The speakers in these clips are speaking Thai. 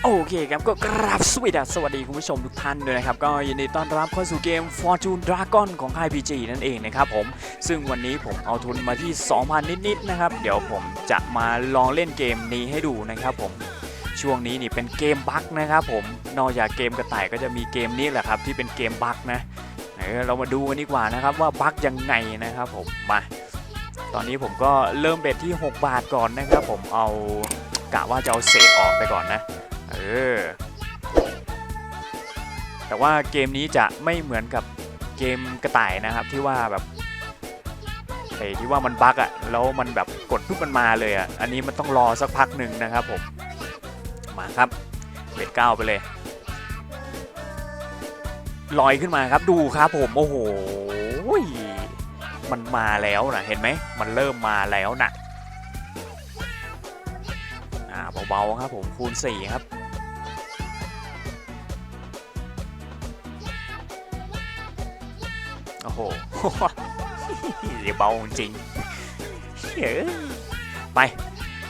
โอเคครับก็กราบสวัสดีคุณผู้ชมทุกท่านด้วยนะครับก็ยินดีต้อนรับเข้าสู่เกม Fortune Dragon ของค่าย PG นั่นเองนะครับผมซึ่งวันนี้ผมเอาทุนมาที่ 2,000 นิดๆนะครับเดี๋ยวผมจะมาลองเล่นเกมนี้ให้ดูนะครับผมช่วงนี้นี่เป็นเกมบั๊กนะครับผมนอกจากเกมกระต่ายก็จะมีเกมนี้แหละครับที่เป็นเกมบั๊กนะเรามาดูกันดีกว่านะครับว่าบั๊กยังไงนะครับผมมาตอนนี้ผมก็เริ่มเบ็ดที่6 บาทก่อนนะครับผมเอากะว่าจะเอาเศษออกไปก่อนนะแต่ว่าเกมนี้จะไม่เหมือนกับเกมกระต่ายนะครับที่ว่าแบบที่ว่ามันบั๊กอ่ะแล้วมันแบบกดปุ๊บมันมาเลยอ่ะอันนี้มันต้องรอสักพักหนึ่งนะครับผมมาครับเบ็ด9ไปเลยลอยขึ้นมาครับดูครับผมโอ้โหมันมาแล้วนะเห็นไหมมันเริ่มมาแล้วนะเบาๆครับผมคูณ4ครับโอ้โห เบาจริงไ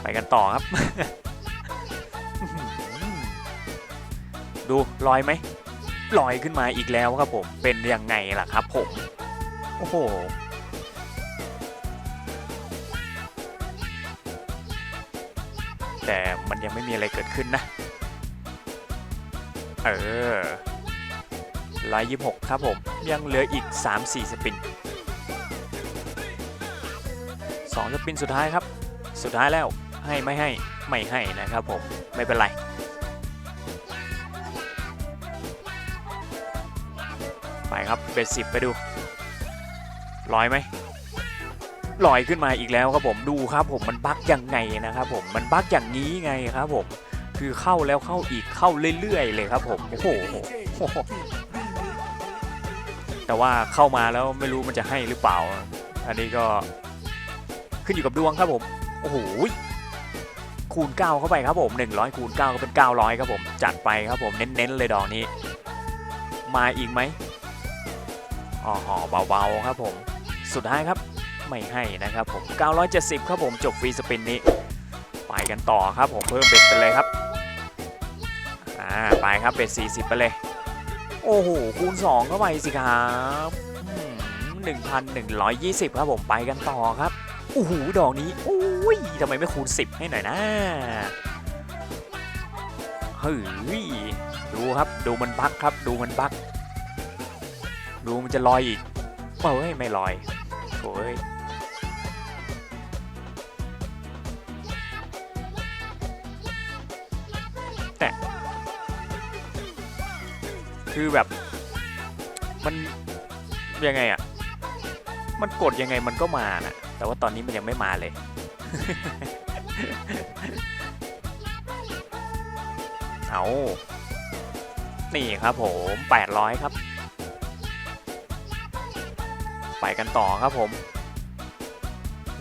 ปกันต่อครับ ดูลอยไหมลอยขึ้นมาอีกแล้วครับผมเป็นยังไงล่ะครับผมโอ้โหแต่มันยังไม่มีอะไรเกิดขึ้นนะ126ครับผมยังเหลืออีก 3-4 สปิน2 สปินสุดท้ายครับสุดท้ายแล้วให้ไม่ให้นะครับผมไม่เป็นไรไปครับเบ็ด10ไปดูลอยไหมลอยขึ้นมาอีกแล้วครับผมดูครับผมมันบั๊กยังไงนะครับผมมันบั๊กอย่างนี้ไงครับผมคือเข้าแล้วเข้าอีกเข้าเรื่อยๆเลยครับผมโอ้โหแต่ว่าเข้ามาแล้วไม่รู้มันจะให้หรือเปล่าอันนี้ก็ขึ้นอยู่กับดวงครับผมโอ้โหคูณ9เข้าไปครับผม100คูณ9ก็เป็น900ครับผมจัดไปครับผมเน้นๆเลยดอกนี้มาอีกไหมห่อเบาๆครับผมสุดท้ายครับไม่ให้นะครับผม970ครับผมจบฟรีสปินนี้ไปกันต่อครับผมเพิ่มเบ็ดไปเลยครับไปครับเบ็ด40ไปเลยโอ้โหคูณ2เข้าไปสิครับ1,120ครับผมไปกันต่อครับโอ้โหดอกนี้โอ้ยทำไมไม่คูณ10ให้หน่อยนะเฮ้ยดูครับดูมันบั๊กครับดูมันบั๊กดูมันจะลอยอีกเฮ้ยไม่ลอยโอ้ยแต่คือแบบมันยังไงอ่ะมันกดยังไงมันก็มานะแต่ว่าตอนนี้มันยังไม่มาเลย เอานี่ครับผม800ครับไปกันต่อครับผม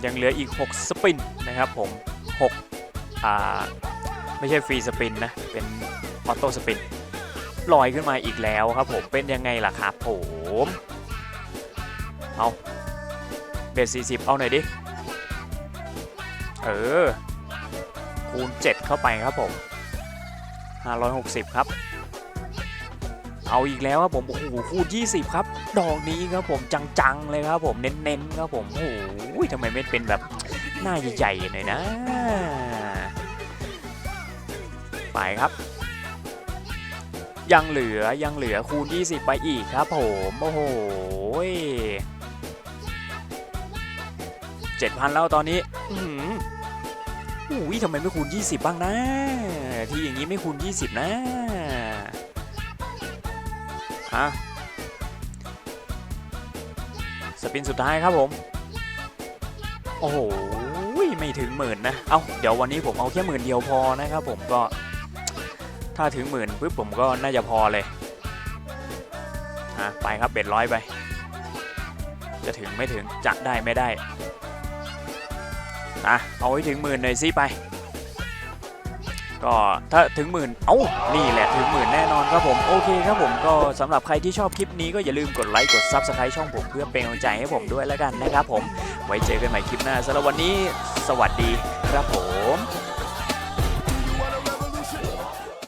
ยังเหลืออีก6 สปินนะครับผม6ไม่ใช่ฟรีสปินนะเป็นออโต้สปินลอยขึ้นมาอีกแล้วครับผมเป็นยังไงล่ะครับผมเอาเบส40เอาหน่อยดิคูณ7เข้าไปครับผม560ครับเอาอีกแล้วครับผมโอ้โหคูณ20ครับดอกนี้ครับผมจังๆเลยครับผมเน้นๆครับผมโอ้โหทำไมไม่เป็นแบบหน้าใหญ่ๆหน่อยนะไปครับยังเหลือคูณ20ไปอีกครับผมโอ้โห7,000แล้วตอนนี้ทำไมไม่คูณ20บ้างนะที่อย่างนี้ไม่คูณ20นะสปินสุดท้ายครับผมโอ้โหไม่ถึง10,000นะเดี๋ยววันนี้ผมเอาแค่10,000เดียวพอนะครับผมก็ถ้าถึง10,000ปุ๊บผมก็น่าจะพอเลยไปครับเบ็ด100ไปจะถึงไม่ถึงจะได้ไม่ได้เอาให้ถึง10,000หน่อยสิไปก็ถ้าถึง10,000นี่แหละถึง10,000แน่นอนครับผมโอเคครับผมก็สำหรับใครที่ชอบคลิปนี้ก็อย่าลืมกดไลค์กด Subscribe ช่องผมเพื่อเป็นกำลังใจให้ผมด้วยแล้วกันนะครับผมไว้เจอกันใหม่คลิปหน้าสำหรับวันนี้สวัสดีครับผม